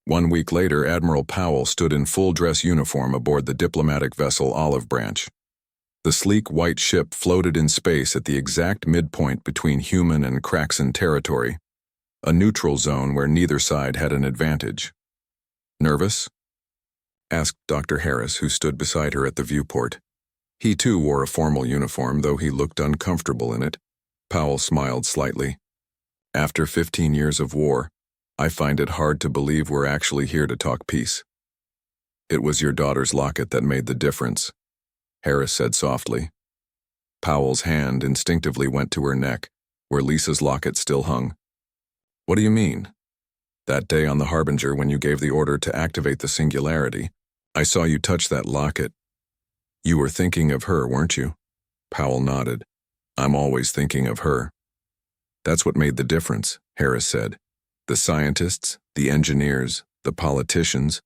1 week later, Admiral Powell stood in full-dress uniform aboard the diplomatic vessel Olive Branch. The sleek white ship floated in space at the exact midpoint between human and Kraxan territory, a neutral zone where neither side had an advantage. "Nervous?" asked Dr. Harris, who stood beside her at the viewport. He too wore a formal uniform, though he looked uncomfortable in it. Powell smiled slightly. "After 15 years of war, I find it hard to believe we're actually here to talk peace." "It was your daughter's locket that made the difference," Harris said softly. Powell's hand instinctively went to her neck, where Lisa's locket still hung. "What do you mean?" "That day on the Harbinger when you gave the order to activate the singularity, I saw you touch that locket. You were thinking of her, weren't you?" Powell nodded. "I'm always thinking of her." "That's what made the difference," Harris said. "The scientists, the engineers, the politicians,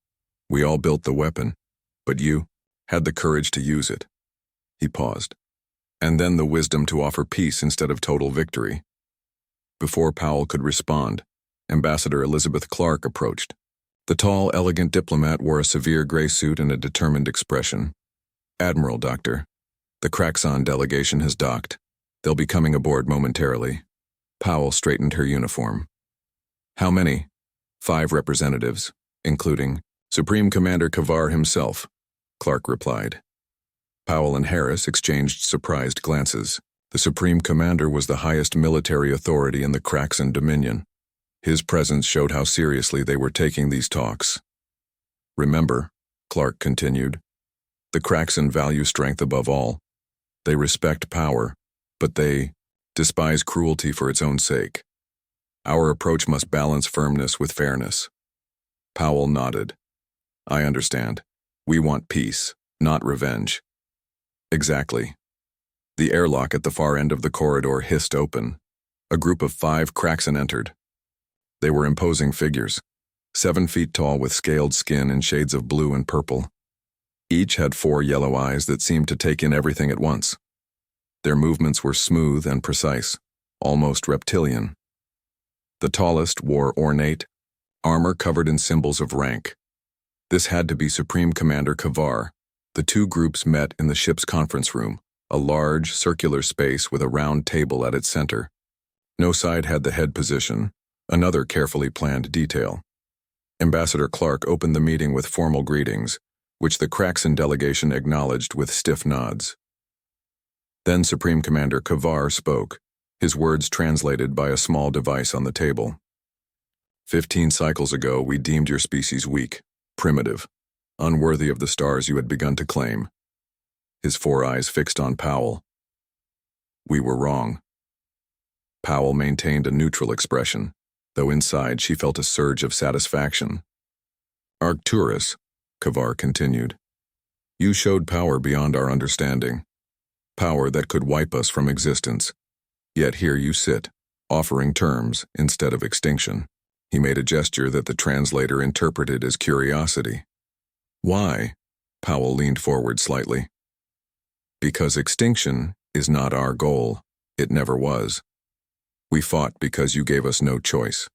we all built the weapon, but you had the courage to use it." He paused. "And then the wisdom to offer peace instead of total victory." Before Powell could respond, Ambassador Elizabeth Clark approached. The tall, elegant diplomat wore a severe gray suit and a determined expression. "Admiral, Doctor, the Kraxan delegation has docked. They'll be coming aboard momentarily." Powell straightened her uniform. "How many?" "5 representatives, including Supreme Commander Kavar himself," Clark replied. Powell and Harris exchanged surprised glances. The Supreme Commander was the highest military authority in the Kraxan Dominion. His presence showed how seriously they were taking these talks. "Remember," Clark continued, "the Kraxan value strength above all. They respect power, but they despise cruelty for its own sake. Our approach must balance firmness with fairness." Powell nodded. "I understand. We want peace, not revenge." "Exactly." The airlock at the far end of the corridor hissed open. A group of 5 Kraxan entered. They were imposing figures, 7 feet tall with scaled skin in shades of blue and purple. Each had 4 yellow eyes that seemed to take in everything at once. Their movements were smooth and precise, almost reptilian. The tallest wore ornate armor covered in symbols of rank. This had to be Supreme Commander Kavar. The 2 groups met in the ship's conference room, a large, circular space with a round table at its center. No side had the head position, another carefully planned detail. Ambassador Clark opened the meeting with formal greetings, which the Kraxan delegation acknowledged with stiff nods. Then Supreme Commander Kavar spoke, his words translated by a small device on the table. 15 cycles ago, we deemed your species weak, primitive, unworthy of the stars you had begun to claim. His 4 eyes fixed on Powell. We were wrong. Powell maintained a neutral expression, though inside she felt a surge of satisfaction. Arcturus, Kavar continued, you showed power beyond our understanding, power that could wipe us from existence. Yet here you sit, offering terms instead of extinction. He made a gesture that the translator interpreted as curiosity. Why? Powell leaned forward slightly. Because extinction is not our goal. It never was. We fought because you gave us no choice.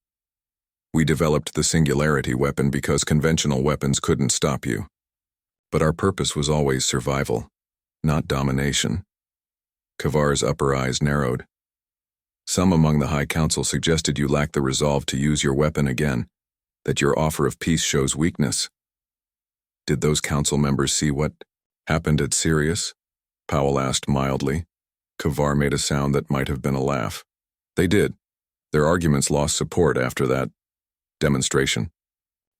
We developed the singularity weapon because conventional weapons couldn't stop you. But our purpose was always survival, not domination. Kavar's upper eyes narrowed. Some among the High Council suggested you lack the resolve to use your weapon again, that your offer of peace shows weakness. Did those council members see what happened at Sirius? Powell asked mildly. Kavar made a sound that might have been a laugh. They did. Their arguments lost support after that demonstration.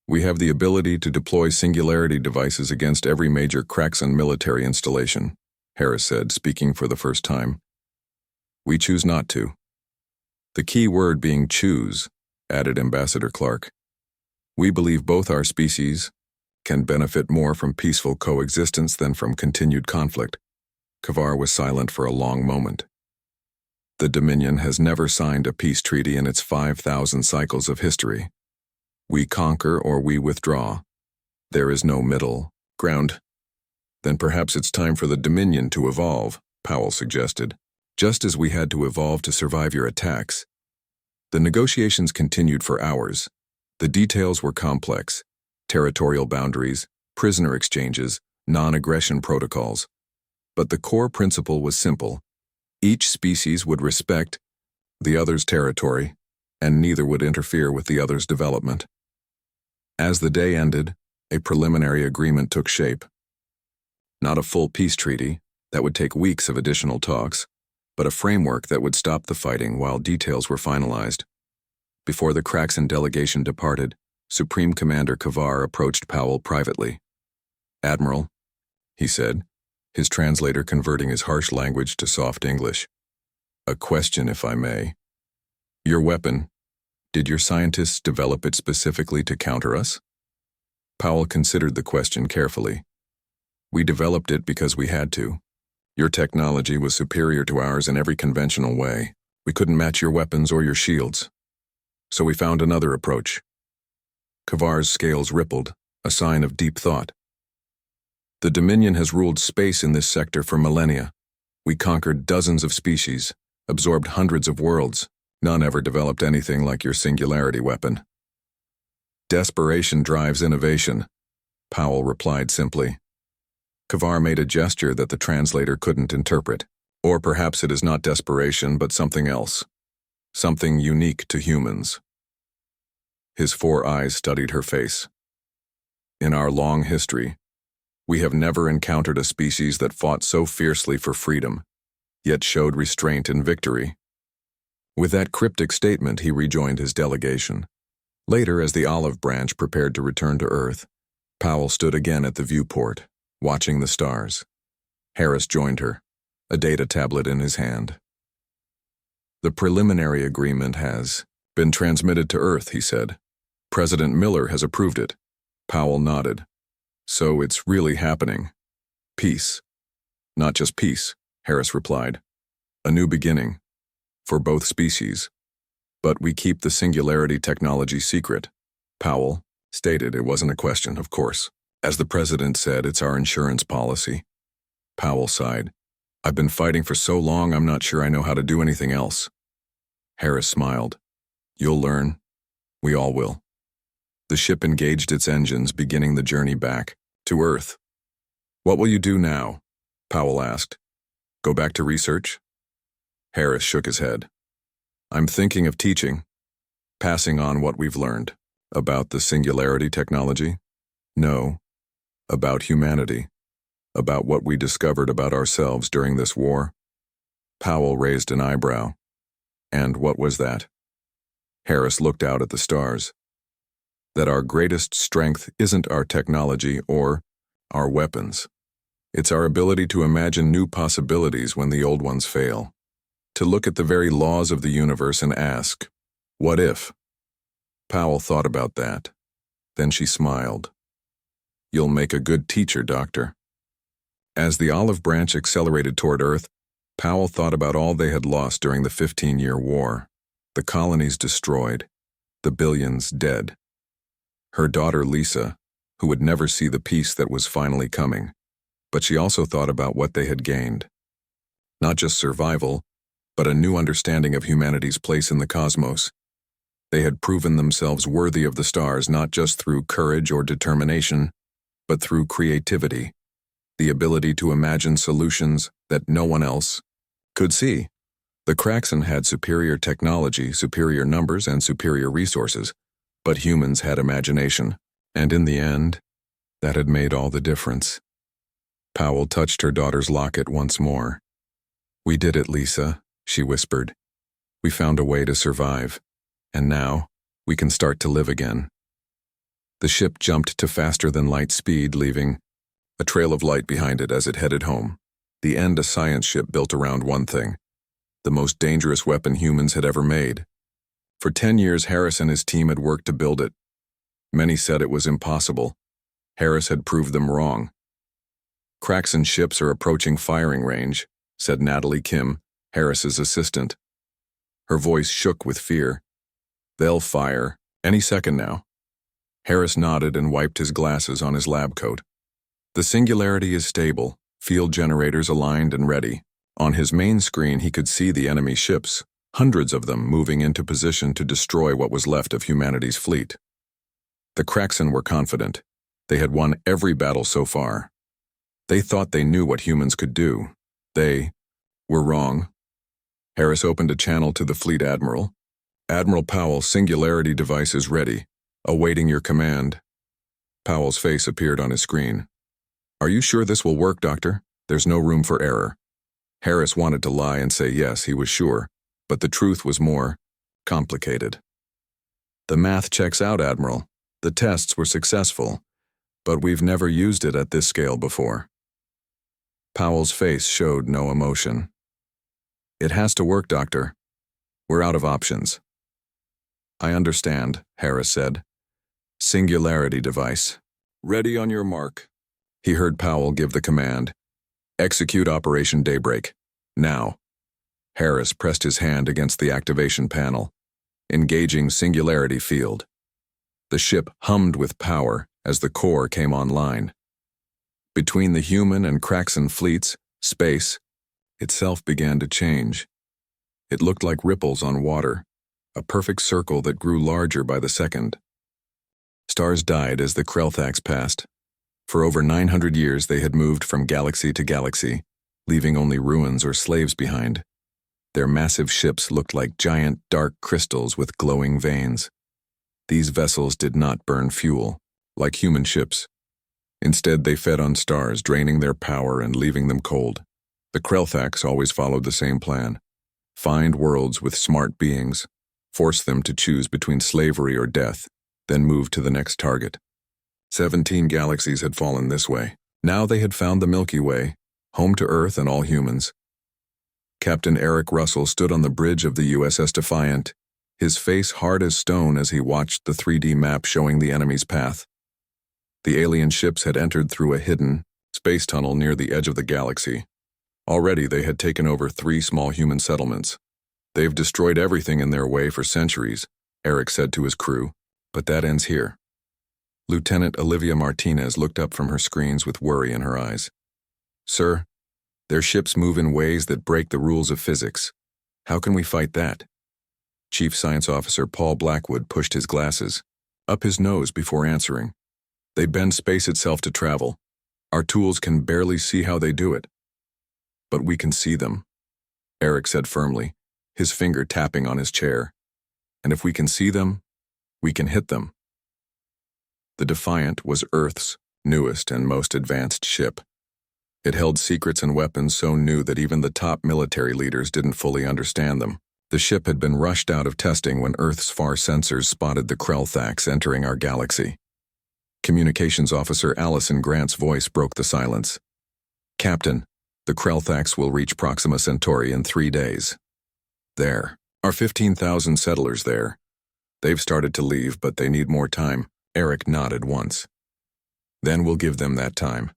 We have the ability to deploy singularity devices against every major Kraxan military installation, Harris said, speaking for the first time. We choose not to. The key word being choose, added Ambassador Clark. We believe both our species can benefit more from peaceful coexistence than from continued conflict. Kavar was silent for a long moment. The Dominion has never signed a peace treaty in its 5,000 cycles of history. We conquer or we withdraw. There is no middle ground. Then perhaps it's time for the Dominion to evolve, Powell suggested, just as we had to evolve to survive your attacks. The negotiations continued for hours, The details were complex: territorial boundaries, prisoner exchanges, non-aggression protocols. But the core principle was simple. Each species would respect the other's territory, and neither would interfere with the other's development. As the day ended, a preliminary agreement took shape. Not a full peace treaty that would take weeks of additional talks, but a framework that would stop the fighting while details were finalized. Before the Kraxan delegation departed, Supreme Commander Kavar approached Powell privately. "Admiral," he said, his translator converting his harsh language to soft English. "A question, if I may. Your weapon, did your scientists develop it specifically to counter us?" Powell considered the question carefully. "We developed it because we had to. Your technology was superior to ours in every conventional way. We couldn't match your weapons or your shields. So we found another approach." Kavar's scales rippled, a sign of deep thought. "The Dominion has ruled space in this sector for millennia. We conquered dozens of species, absorbed hundreds of worlds. None ever developed anything like your singularity weapon." "Desperation drives innovation," Powell replied simply. Kavar made a gesture that the translator couldn't interpret. "Or perhaps it is not desperation, but something else. Something unique to humans." His 4 eyes studied her face. "In our long history, we have never encountered a species that fought so fiercely for freedom, yet showed restraint in victory." With that cryptic statement, he rejoined his delegation. Later, as the olive branch prepared to return to Earth, Powell stood again at the viewport, watching the stars. Harris joined her, a data tablet in his hand. "The preliminary agreement has been transmitted to Earth," he said. "President Miller has approved it." Powell nodded. "So it's really happening. Peace." "Not just peace," Harris replied. "A new beginning. For both species. But we keep the singularity technology secret." Powell stated it wasn't a question, of course. "As the president said, it's our insurance policy." Powell sighed. "I've been fighting for so long, I'm not sure I know how to do anything else." Harris smiled. "You'll learn. We all will." The ship engaged its engines, beginning the journey back to Earth. "What will you do now?" Powell asked. "Go back to research?" Harris shook his head. "I'm thinking of teaching, passing on what we've learned." "About the singularity technology?" "No, about humanity, about what we discovered about ourselves during this war." Powell raised an eyebrow. "And what was that?" Harris looked out at the stars. "That our greatest strength isn't our technology or our weapons. It's our ability to imagine new possibilities when the old ones fail. To look at the very laws of the universe and ask, what if?" Powell thought about that. Then she smiled. "You'll make a good teacher, Doctor." As the olive branch accelerated toward Earth, Powell thought about all they had lost during the 15-year war. The colonies destroyed, the billions dead. Her daughter Lisa, who would never see the peace that was finally coming. But she also thought about what they had gained. Not just survival, but a new understanding of humanity's place in the cosmos. They had proven themselves worthy of the stars not just through courage or determination, but through creativity, the ability to imagine solutions that no one else could see. The Kraxan had superior technology, superior numbers, and superior resources, but humans had imagination, and in the end, that had made all the difference. Powell touched her daughter's locket once more. "We did it, Lisa," she whispered. "We found a way to survive, and now we can start to live again." The ship jumped to faster-than-light speed, leaving a trail of light behind it as it headed home. The end, a science ship built around one thing, the most dangerous weapon humans had ever made. For 10 years, Harris and his team had worked to build it. Many said it was impossible. Harris had proved them wrong. "Kraxan ships are approaching firing range," said Natalie Kim, Harris's assistant. Her voice shook with fear. "They'll fire any second now." Harris nodded and wiped his glasses on his lab coat. "The singularity is stable, field generators aligned and ready." On his main screen, he could see the enemy ships, hundreds of them moving into position to destroy what was left of humanity's fleet. The Kraxan were confident. They had won every battle so far. They thought they knew what humans could do. They were wrong. Harris opened a channel to the fleet admiral. Admiral Powell, singularity device is ready. Awaiting your command. Powell's face appeared on his screen. Are you sure this will work, Doctor? There's no room for error. Harris wanted to lie and say yes, he was sure, but the truth was more complicated. The math checks out, Admiral. The tests were successful, but we've never used it at this scale before. Powell's face showed no emotion. It has to work, Doctor. We're out of options. I understand, Harris said. Singularity device. Ready on your mark. He heard Powell give the command. Execute Operation Daybreak. Now. Harris pressed his hand against the activation panel. Engaging singularity field. The ship hummed with power as the core came online. Between the human and Kraxan fleets, space itself began to change. It looked like ripples on water, a perfect circle that grew larger by the second. Stars died as the Krelthax passed. For over 900 years they had moved from galaxy to galaxy, leaving only ruins or slaves behind. Their massive ships looked like giant dark crystals with glowing veins. These vessels did not burn fuel, like human ships. Instead, they fed on stars, draining their power and leaving them cold. The Krelthax always followed the same plan. Find worlds with smart beings, force them to choose between slavery or death, then move to the next target. 17 galaxies had fallen this way. Now they had found the Milky Way, home to Earth and all humans. Captain Eric Russell stood on the bridge of the USS Defiant, his face hard as stone as he watched the 3D map showing the enemy's path. The alien ships had entered through a hidden space tunnel near the edge of the galaxy. Already they had taken over 3 small human settlements. They've destroyed everything in their way for centuries, Eric said to his crew, but that ends here. Lieutenant Olivia Martinez looked up from her screens with worry in her eyes. Sir, their ships move in ways that break the rules of physics. How can we fight that? Chief Science Officer Paul Blackwood pushed his glasses up his nose before answering. They bend space itself to travel. Our tools can barely see how they do it. But we can see them, Eric said firmly, his finger tapping on his chair. And if we can see them, we can hit them. The Defiant was Earth's newest and most advanced ship. It held secrets and weapons so new that even the top military leaders didn't fully understand them. The ship had been rushed out of testing when Earth's far sensors spotted the Krelthax entering our galaxy. Communications Officer Allison Grant's voice broke the silence. Captain, the Krelthax will reach Proxima Centauri in 3 days. There are 15,000 settlers there. They've started to leave, but they need more time. Eric nodded once. Then we'll give them that time.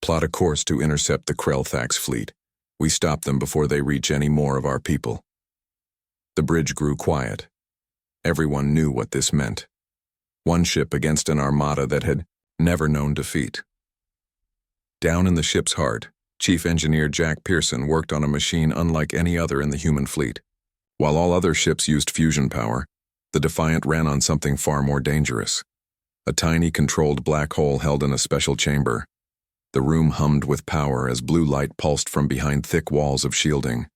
Plot a course to intercept the Krelthax fleet. We stop them before they reach any more of our people. The bridge grew quiet. Everyone knew what this meant. One ship against an armada that had never known defeat. Down in the ship's heart, Chief Engineer Jack Pearson worked on a machine unlike any other in the human fleet. While all other ships used fusion power, the Defiant ran on something far more dangerous. A tiny controlled black hole held in a special chamber. The room hummed with power as blue light pulsed from behind thick walls of shielding.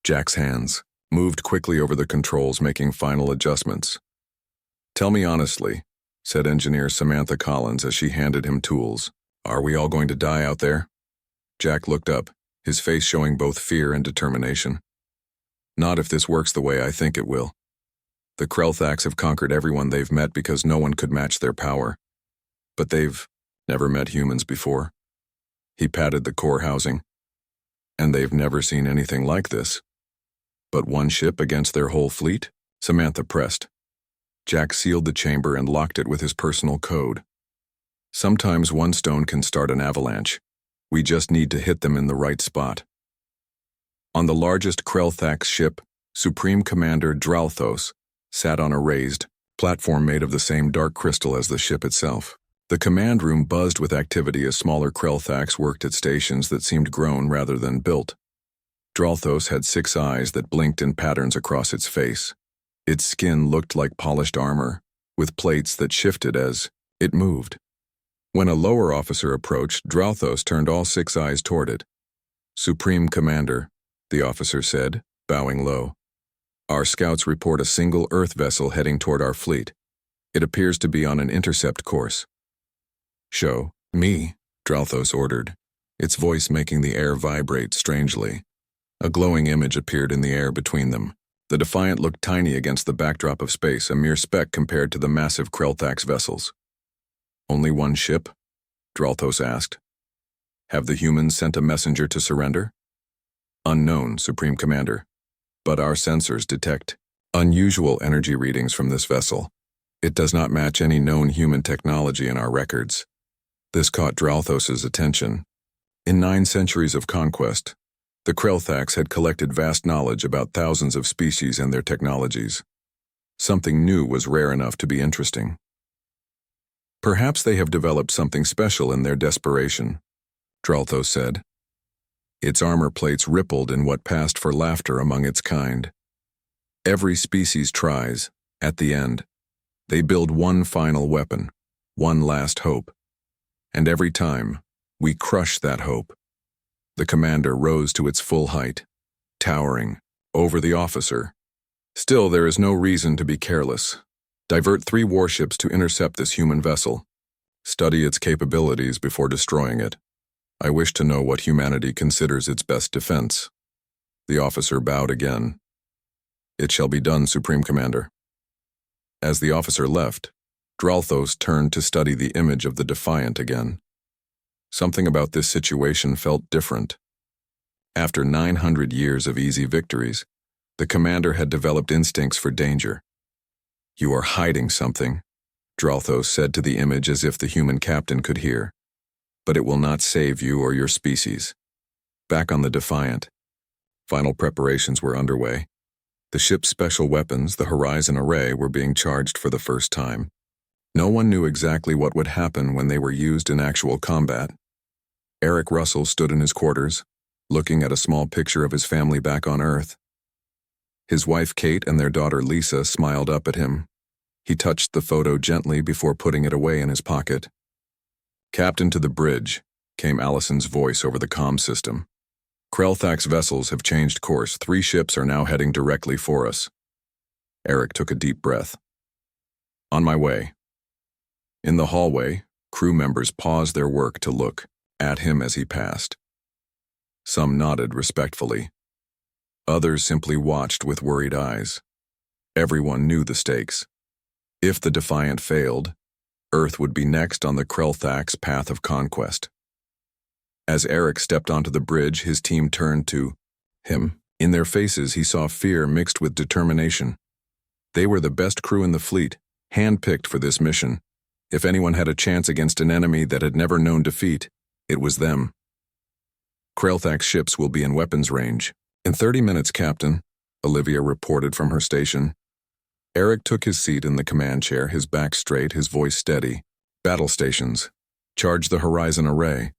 Jack's hands moved quickly over the controls, making final adjustments. Tell me honestly, said Engineer Samantha Collins as she handed him tools. Are we all going to die out there? Jack looked up, his face showing both fear and determination. Not if this works the way I think it will. The Krelthax have conquered everyone they've met because no one could match their power. But they've never met humans before. He patted the core housing. And they've never seen anything like this. But one ship against their whole fleet? Samantha pressed. Jack sealed the chamber and locked it with his personal code. Sometimes one stone can start an avalanche. We just need to hit them in the right spot. On the largest Krelthax ship, Supreme Commander Dralthos sat on a raised platform made of the same dark crystal as the ship itself. The command room buzzed with activity as smaller Krelthax worked at stations that seemed grown rather than built. Dralthos had 6 eyes that blinked in patterns across its face. Its skin looked like polished armor, with plates that shifted as it moved. When a lower officer approached, Dralthos turned all 6 eyes toward it. "Supreme Commander," the officer said, bowing low. "Our scouts report a single Earth vessel heading toward our fleet. It appears to be on an intercept course." "Show me," Dralthos ordered, its voice making the air vibrate strangely. A glowing image appeared in the air between them. The Defiant looked tiny against the backdrop of space, a mere speck compared to the massive Krelthax vessels. "Only one ship?" Dralthos asked. "Have the humans sent a messenger to surrender?" "Unknown, Supreme Commander. But our sensors detect unusual energy readings from this vessel. It does not match any known human technology in our records." This caught Dralthos's attention. In 9 centuries of conquest, the Krelthax had collected vast knowledge about thousands of species and their technologies. Something new was rare enough to be interesting. "Perhaps they have developed something special in their desperation," Dralthos said. Its armor plates rippled in what passed for laughter among its kind. "Every species tries, at the end. They build one final weapon, one last hope. And every time, we crush that hope." The commander rose to its full height, towering over the officer. "Still, there is no reason to be careless. Divert 3 warships to intercept this human vessel. Study its capabilities before destroying it. I wish to know what humanity considers its best defense." The officer bowed again. "It shall be done, Supreme Commander." As the officer left, Dralthos turned to study the image of the Defiant again. Something about this situation felt different. After 900 years of easy victories, the commander had developed instincts for danger. "You are hiding something," Dralthos said to the image as if the human captain could hear. "But it will not save you or your species." Back on the Defiant, final preparations were underway. The ship's special weapons, the Horizon Array, were being charged for the first time. No one knew exactly what would happen when they were used in actual combat. Eric Russell stood in his quarters, looking at a small picture of his family back on Earth. His wife Kate and their daughter Lisa smiled up at him. He touched the photo gently before putting it away in his pocket. "Captain to the bridge," came Allison's voice over the comm system. "Krelthax vessels have changed course. 3 ships are now heading directly for us." Eric took a deep breath. "On my way." In the hallway, crew members paused their work to look at him as he passed. Some nodded respectfully. Others simply watched with worried eyes. Everyone knew the stakes. If the Defiant failed, Earth would be next on the Krelthax path of conquest. As Eric stepped onto the bridge, his team turned to him. In their faces, he saw fear mixed with determination. They were the best crew in the fleet, handpicked for this mission. If anyone had a chance against an enemy that had never known defeat, it was them. "Krelthax ships will be in weapons range." "In 30 minutes, Captain," Olivia reported from her station. Eric took his seat in the command chair, his back straight, his voice steady. "Battle stations. Charge the Horizon Array.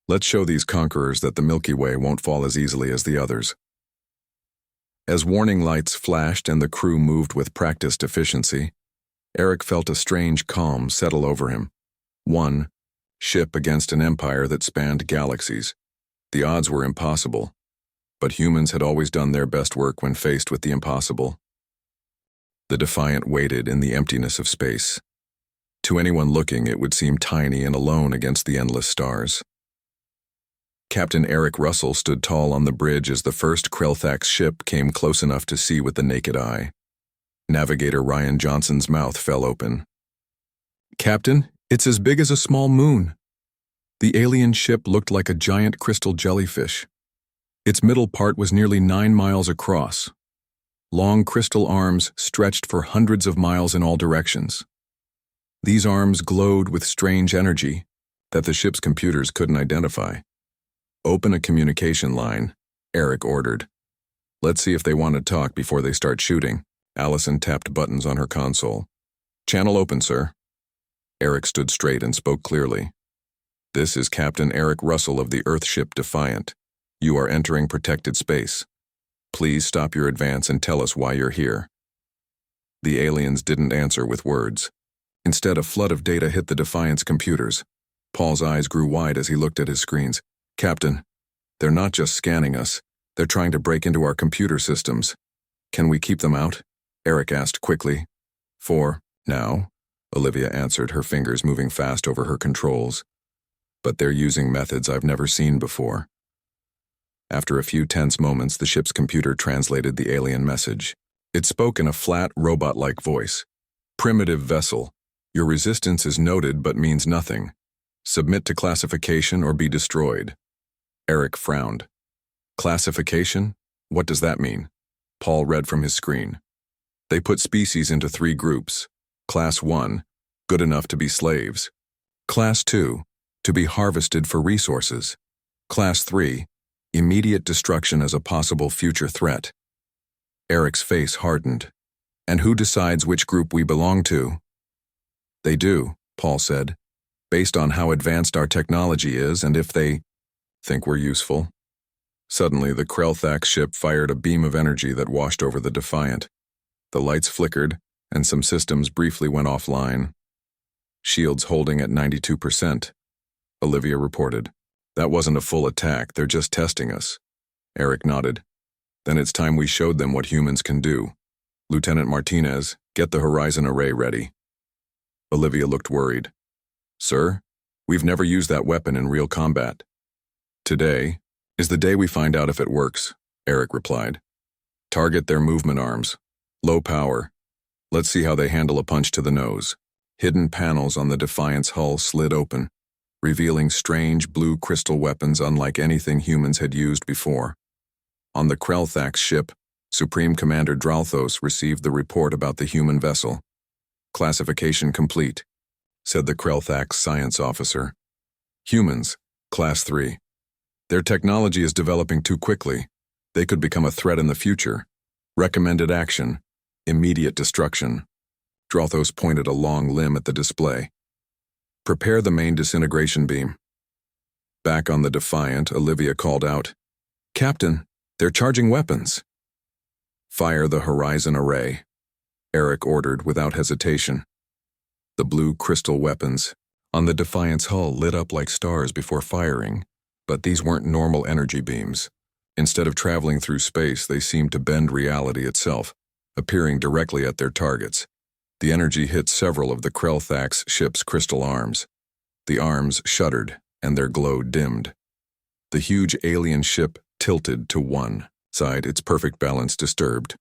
Let's show these conquerors that the Milky Way won't fall as easily as the others." As warning lights flashed and the crew moved with practiced efficiency, Eric felt a strange calm settle over him. One ship against an empire that spanned galaxies. The odds were impossible, but humans had always done their best work when faced with the impossible. The Defiant waited in the emptiness of space. To anyone looking, it would seem tiny and alone against the endless stars. Captain Eric Russell stood tall on the bridge as the first Krelthax ship came close enough to see with the naked eye. Navigator Ryan Johnson's mouth fell open. "Captain, it's as big as a small moon." The alien ship looked like a giant crystal jellyfish. Its middle part was nearly 9 miles across. Long crystal arms stretched for hundreds of miles in all directions. These arms glowed with strange energy that the ship's computers couldn't identify. "Open a communication line," Eric ordered. "Let's see if they want to talk before they start shooting." Allison tapped buttons on her console. "Channel open, sir." Eric stood straight and spoke clearly. "This is Captain Eric Russell of the Earthship Defiant. You are entering protected space. Please stop your advance and tell us why you're here." The aliens didn't answer with words. Instead, a flood of data hit the Defiant's computers. Paul's eyes grew wide as he looked at his screens. Captain, they're not just scanning us. They're trying to break into our computer systems. Can we keep them out? Eric asked quickly. For now, Olivia answered, her fingers moving fast over her controls. But they're using methods I've never seen before. After a few tense moments, the ship's computer translated the alien message. It spoke in a flat, robot-like voice. Primitive vessel. Your resistance is noted but means nothing. Submit to classification or be destroyed. Eric frowned. Classification? What does that mean? Paul read from his screen. They put species into 3 groups. Class 1, good enough to be slaves. Class 2, to be harvested for resources. Class 3, immediate destruction as a possible future threat. Eric's face hardened. And who decides which group we belong to? They do, Paul said, based on how advanced our technology is and if they think we're useful. Suddenly, the Krelthax ship fired a beam of energy that washed over the Defiant. The lights flickered, and some systems briefly went offline. Shields holding at 92%. Olivia reported. That wasn't a full attack, they're just testing us. Eric nodded. Then it's time we showed them what humans can do. Lieutenant Martinez, get the Horizon Array ready. Olivia looked worried. Sir, we've never used that weapon in real combat. Today is the day we find out if it works, Eric replied. Target their movement arms. Low power. Let's see how they handle a punch to the nose. Hidden panels on the Defiant's hull slid open, revealing strange blue crystal weapons unlike anything humans had used before. On the Krelthax ship, Supreme Commander Dralthos received the report about the human vessel. Classification complete, said the Krelthax science officer. Humans, Class 3. Their technology is developing too quickly. They could become a threat in the future. Recommended action, immediate destruction. Dralthos pointed a long limb at the display. Prepare the main disintegration beam. Back on the Defiant, Olivia called out, Captain, they're charging weapons. Fire the Horizon Array, Eric ordered without hesitation. The blue crystal weapons on the Defiant's hull lit up like stars before firing, but these weren't normal energy beams. Instead of traveling through space, they seemed to bend reality itself, appearing directly at their targets. The energy hit several of the Krelthax ship's crystal arms. The arms shuddered, and their glow dimmed. The huge alien ship tilted to one side, its perfect balance disturbed.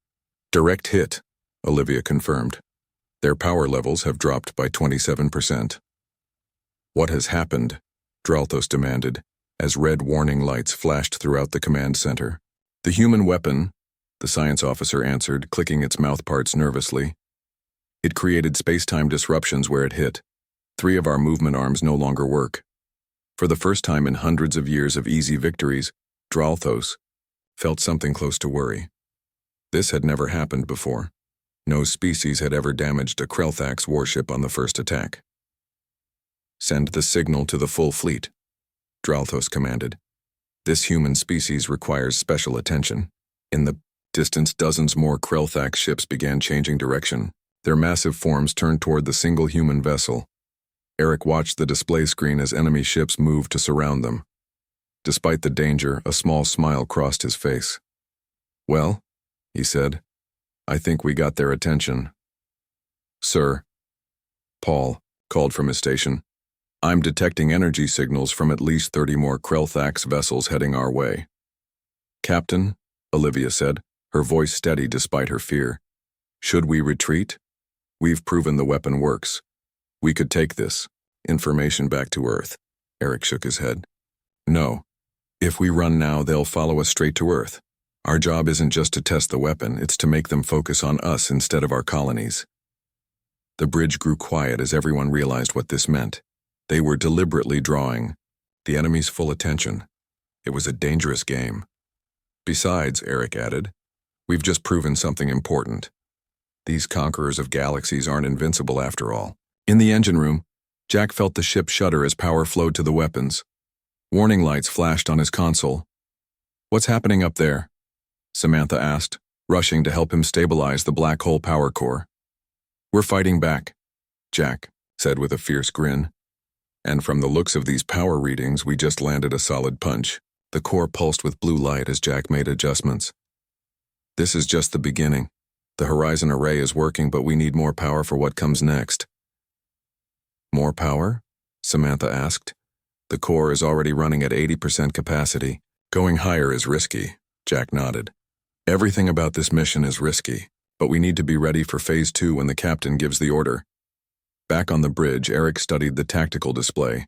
Direct hit, Olivia confirmed. Their power levels have dropped by 27%. What has happened? Dralthos demanded, as red warning lights flashed throughout the command center. The human weapon, the science officer answered, clicking its mouthparts nervously. It created space-time disruptions where it hit. 3 of our movement arms no longer work. For the first time in hundreds of years of easy victories, Dralthos felt something close to worry. This had never happened before. No species had ever damaged a Krelthax warship on the first attack. Send the signal to the full fleet, Dralthos commanded. This human species requires special attention. In the distance, dozens more Krelthax ships began changing direction. Their massive forms turned toward the single human vessel. Eric watched the display screen as enemy ships moved to surround them. Despite the danger, a small smile crossed his face. Well, he said, I think we got their attention. Sir, Paul called from his station. I'm detecting energy signals from at least 30 more Krelthax vessels heading our way. Captain, Olivia said, her voice steady despite her fear. Should we retreat? We've proven the weapon works. We could take this information back to Earth. Eric shook his head. No. If we run now, they'll follow us straight to Earth. Our job isn't just to test the weapon, it's to make them focus on us instead of our colonies. The bridge grew quiet as everyone realized what this meant. They were deliberately drawing the enemy's full attention. It was a dangerous game. Besides, Eric added, we've just proven something important. These conquerors of galaxies aren't invincible after all. In the engine room, Jack felt the ship shudder as power flowed to the weapons. Warning lights flashed on his console. What's happening up there? Samantha asked, rushing to help him stabilize the black hole power core. "We're fighting back," Jack said with a fierce grin. "And from the looks of these power readings, we just landed a solid punch." The core pulsed with blue light as Jack made adjustments. "This is just the beginning. The Horizon Array is working, but we need more power for what comes next." "More power?" Samantha asked. "The core is already running at 80% capacity. Going higher is risky," Jack nodded. "Everything about this mission is risky, but we need to be ready for Phase 2 when the captain gives the order." Back on the bridge, Eric studied the tactical display.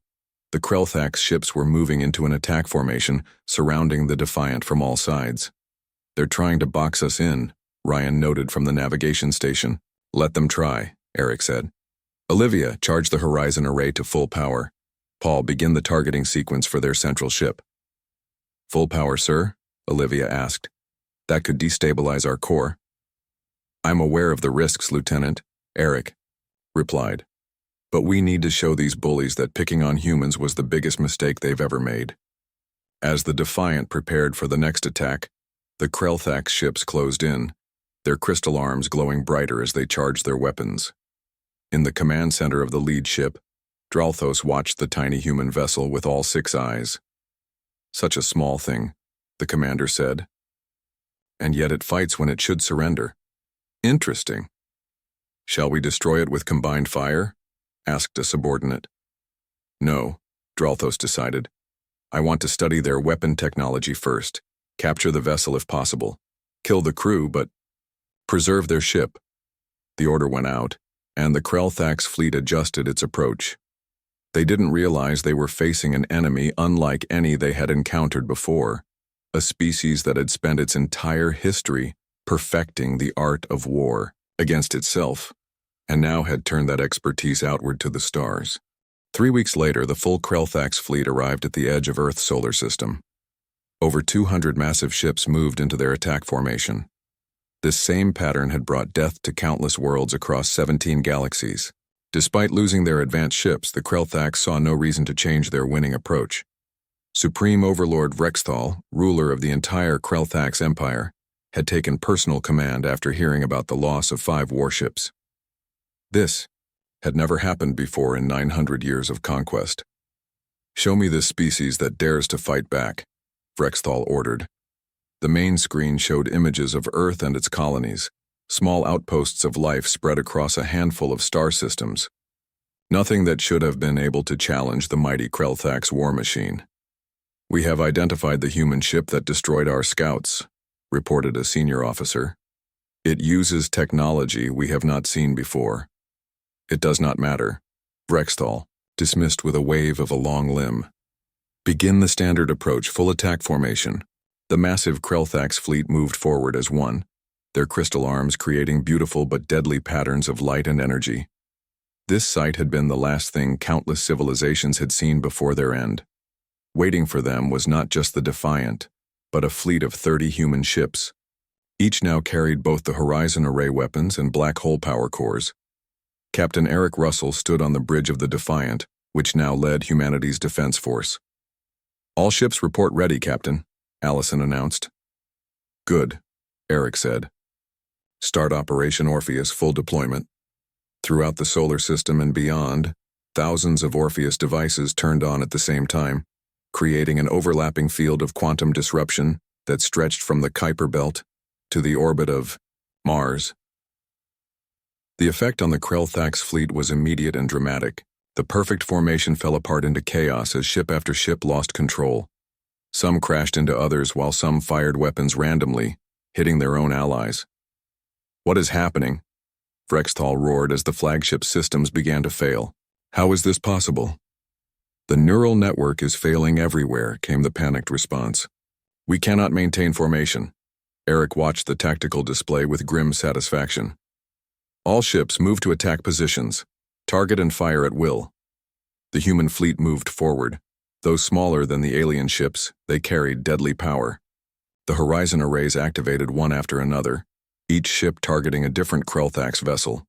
The Krelthax ships were moving into an attack formation, surrounding the Defiant from all sides. "They're trying to box us in," Ryan noted from the navigation station. "Let them try," Eric said. "Olivia, charge the Horizon Array to full power. Paul, begin the targeting sequence for their central ship." "Full power, sir?" Olivia asked. "That could destabilize our core." "I'm aware of the risks, Lieutenant," Eric replied. "But we need to show these bullies that picking on humans was the biggest mistake they've ever made." As the Defiant prepared for the next attack, the Krelthax ships closed in, their crystal arms glowing brighter as they charged their weapons. In the command center of the lead ship, Dralthos watched the tiny human vessel with all 6 eyes. "Such a small thing," the commander said. "And yet it fights when it should surrender. Interesting. Shall we destroy it with combined fire?" asked a subordinate. "No," Dralthos decided. "I want to study their weapon technology first, capture the vessel if possible, kill the crew, but preserve their ship." The order went out, and the Krelthax fleet adjusted its approach. They didn't realize they were facing an enemy unlike any they had encountered before, a species that had spent its entire history perfecting the art of war against itself, and now had turned that expertise outward to the stars. 3 weeks later, the full Krelthax fleet arrived at the edge of Earth's solar system. Over 200 massive ships moved into their attack formation. This same pattern had brought death to countless worlds across 17 galaxies. Despite losing their advanced ships, the Krelthax saw no reason to change their winning approach. Supreme Overlord Vrexthal, ruler of the entire Krelthax Empire, had taken personal command after hearing about the loss of 5 warships. This had never happened before in 900 years of conquest. "Show me this species that dares to fight back," Vrexthal ordered. The main screen showed images of Earth and its colonies, small outposts of life spread across a handful of star systems. Nothing that should have been able to challenge the mighty Krelthax war machine. "We have identified the human ship that destroyed our scouts," reported a senior officer. "It uses technology we have not seen before." "It does not matter," Vrexthal dismissed with a wave of a long limb. "Begin the standard approach, full attack formation." The massive Krelthax fleet moved forward as one, their crystal arms creating beautiful but deadly patterns of light and energy. This sight had been the last thing countless civilizations had seen before their end. Waiting for them was not just the Defiant, but a fleet of 30 human ships. Each now carried both the Horizon Array weapons and black hole power cores. Captain Eric Russell stood on the bridge of the Defiant, which now led humanity's defense force. "All ships report ready, Captain," Allison announced. "Good," Eric said. "Start Operation Orpheus full deployment." Throughout the solar system and beyond, thousands of Orpheus devices turned on at the same time, creating an overlapping field of quantum disruption that stretched from the Kuiper Belt to the orbit of Mars. The effect on the Krelthax fleet was immediate and dramatic. The perfect formation fell apart into chaos as ship after ship lost control. Some crashed into others while some fired weapons randomly, hitting their own allies. "What is happening?" Vrexthal roared as the flagship systems began to fail. "How is this possible?" "The neural network is failing everywhere," came the panicked response. "We cannot maintain formation." Eric watched the tactical display with grim satisfaction. "All ships move to attack positions. Target and fire at will." The human fleet moved forward. Though smaller than the alien ships, they carried deadly power. The Horizon Arrays activated one after another, each ship targeting a different Krelthax vessel.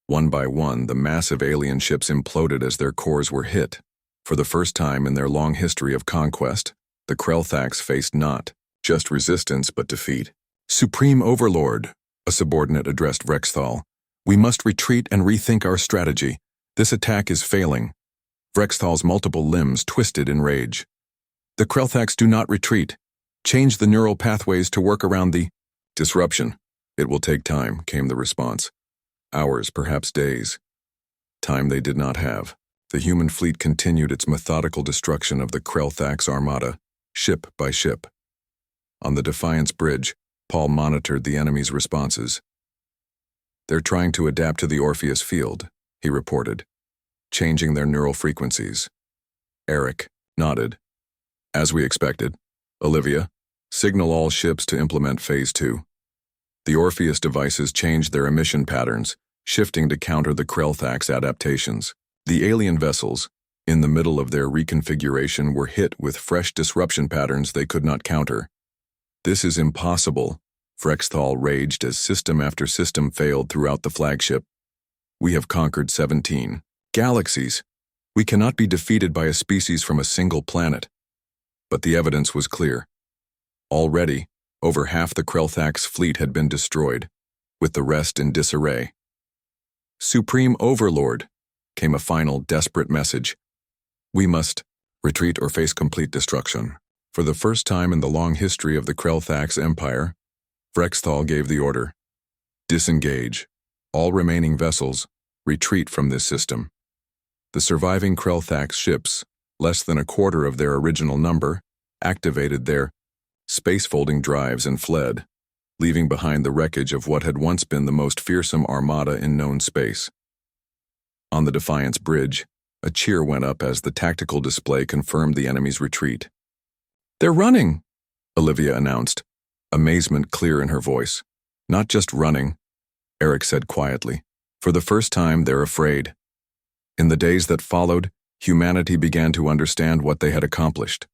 One by one, the massive alien ships imploded as their cores were hit. For the first time in their long history of conquest, the Krelthax faced not just resistance but defeat. "Supreme Overlord," a subordinate addressed Vrexthal, We must retreat and rethink our strategy. This attack is failing. Vrexthal's multiple limbs twisted in rage. The Krelthax do not retreat. Change the neural pathways to work around the disruption. It will take time, came the response. Hours, perhaps days. Time they did not have. The human fleet continued its methodical destruction of the Krelthax armada, ship by ship. On the Defiance Bridge, Paul monitored the enemy's responses. They're trying to adapt to the Orpheus field, he reported, changing their neural frequencies. Eric nodded. As we expected. Olivia, signal all ships to implement Phase 2. The Orpheus devices changed their emission patterns, shifting to counter the Krelthax adaptations. The alien vessels, in the middle of their reconfiguration, were hit with fresh disruption patterns they could not counter. This is impossible, Vrexthal raged as system after system failed throughout the flagship. We have conquered 17 galaxies. We cannot be defeated by a species from a single planet. But the evidence was clear. Already, over half the Krelthax fleet had been destroyed, with the rest in disarray. Supreme Overlord, came a final desperate message. We must retreat or face complete destruction. For the first time in the long history of the Krelthax Empire, Vrexthal gave the order. Disengage. All remaining vessels, retreat from this system. The surviving Krelthax ships, less than a quarter of their original number, activated their space-folding drives and fled, leaving behind the wreckage of what had once been the most fearsome armada in known space. On the Defiance Bridge, a cheer went up as the tactical display confirmed the enemy's retreat. They're running, Olivia announced, amazement clear in her voice. Not just running, Eric said quietly. For the first time, they're afraid. In the days that followed, humanity began to understand what they had accomplished.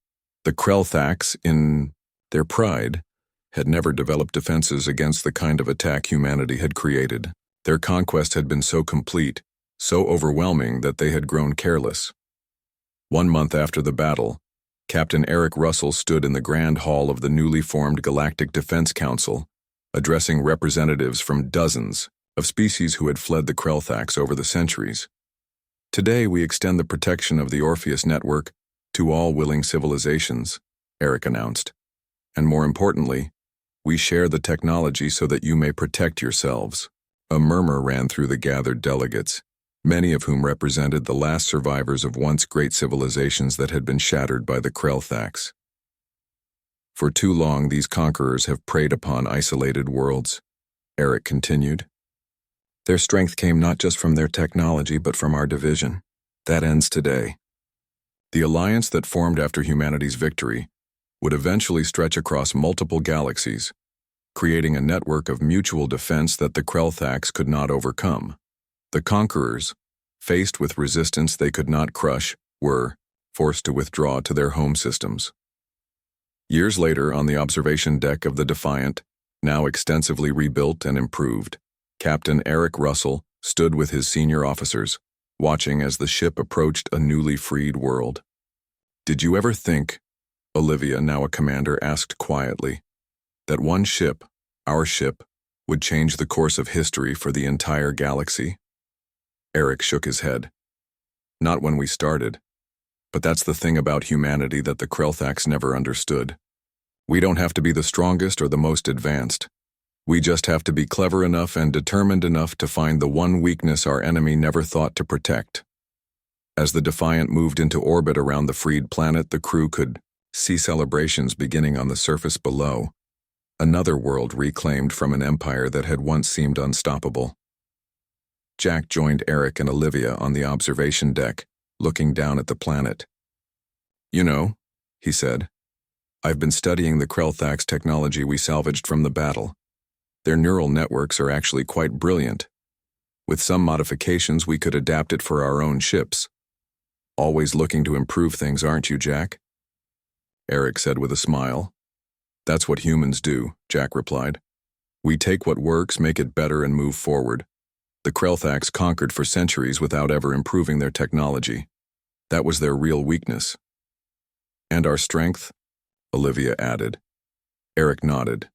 The Krelthax, in their pride, had never developed defenses against the kind of attack humanity had created. Their conquest had been so complete, so overwhelming that they had grown careless. 1 month after the battle, Captain Eric Russell stood in the Grand Hall of the newly formed Galactic Defense Council, addressing representatives from dozens of species who had fled the Krelthax over the centuries. Today we extend the protection of the Orpheus network to all willing civilizations, Eric announced. And more importantly, we share the technology so that you may protect yourselves. A murmur ran through the gathered delegates, many of whom represented the last survivors of once great civilizations that had been shattered by the Krelthax. For too long, these conquerors have preyed upon isolated worlds, Eric continued. Their strength came not just from their technology, but from our division. That ends today. The alliance that formed after humanity's victory would eventually stretch across multiple galaxies, creating a network of mutual defense that the Krelthax could not overcome. The conquerors, faced with resistance they could not crush, were forced to withdraw to their home systems. Years later, on the observation deck of the Defiant, now extensively rebuilt and improved, Captain Eric Russell stood with his senior officers, watching as the ship approached a newly freed world. Did you ever think, Olivia, now a commander, asked quietly, that one ship, our ship, would change the course of history for the entire galaxy? Eric shook his head. Not when we started. But that's the thing about humanity that the Krelthax never understood. We don't have to be the strongest or the most advanced. We just have to be clever enough and determined enough to find the one weakness our enemy never thought to protect. As the Defiant moved into orbit around the freed planet, the crew could see celebrations beginning on the surface below. Another world reclaimed from an empire that had once seemed unstoppable. Jack joined Eric and Olivia on the observation deck, looking down at the planet. You know, he said, I've been studying the Krelthax technology we salvaged from the battle. Their neural networks are actually quite brilliant. With some modifications, we could adapt it for our own ships. Always looking to improve things, aren't you, Jack? Eric said with a smile. That's what humans do, Jack replied. We take what works, make it better, and move forward. The Krelthax conquered for centuries without ever improving their technology. That was their real weakness. And our strength? Olivia added. Eric nodded.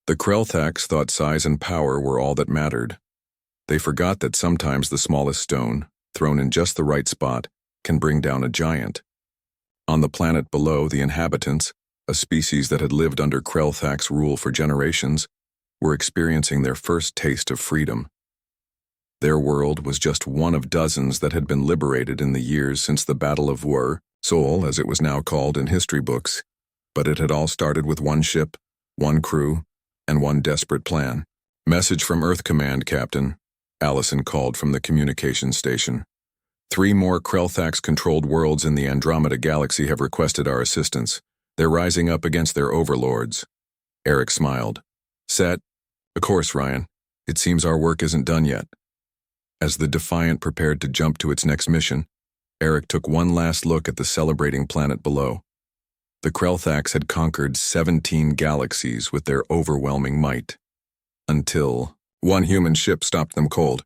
The Krelthax thought size and power were all that mattered. They forgot that sometimes the smallest stone, thrown in just the right spot, can bring down a giant. On the planet below, the inhabitants, a species that had lived under Krelthak's rule for generations, were experiencing their first taste of freedom. Their world was just one of dozens that had been liberated in the years since the Battle of War, Seoul, as it was now called in history books, but it had all started with one ship, one crew, and one desperate plan. "Message from Earth Command, Captain," Allison called from the communication station. "3 more Krelthax-controlled worlds in the Andromeda Galaxy have requested our assistance. They're rising up against their overlords." Eric smiled. "Set. Of course, Ryan. It seems our work isn't done yet." As the Defiant prepared to jump to its next mission, Eric took one last look at the celebrating planet below. The Krelthax had conquered 17 galaxies with their overwhelming might. Until one human ship stopped them cold.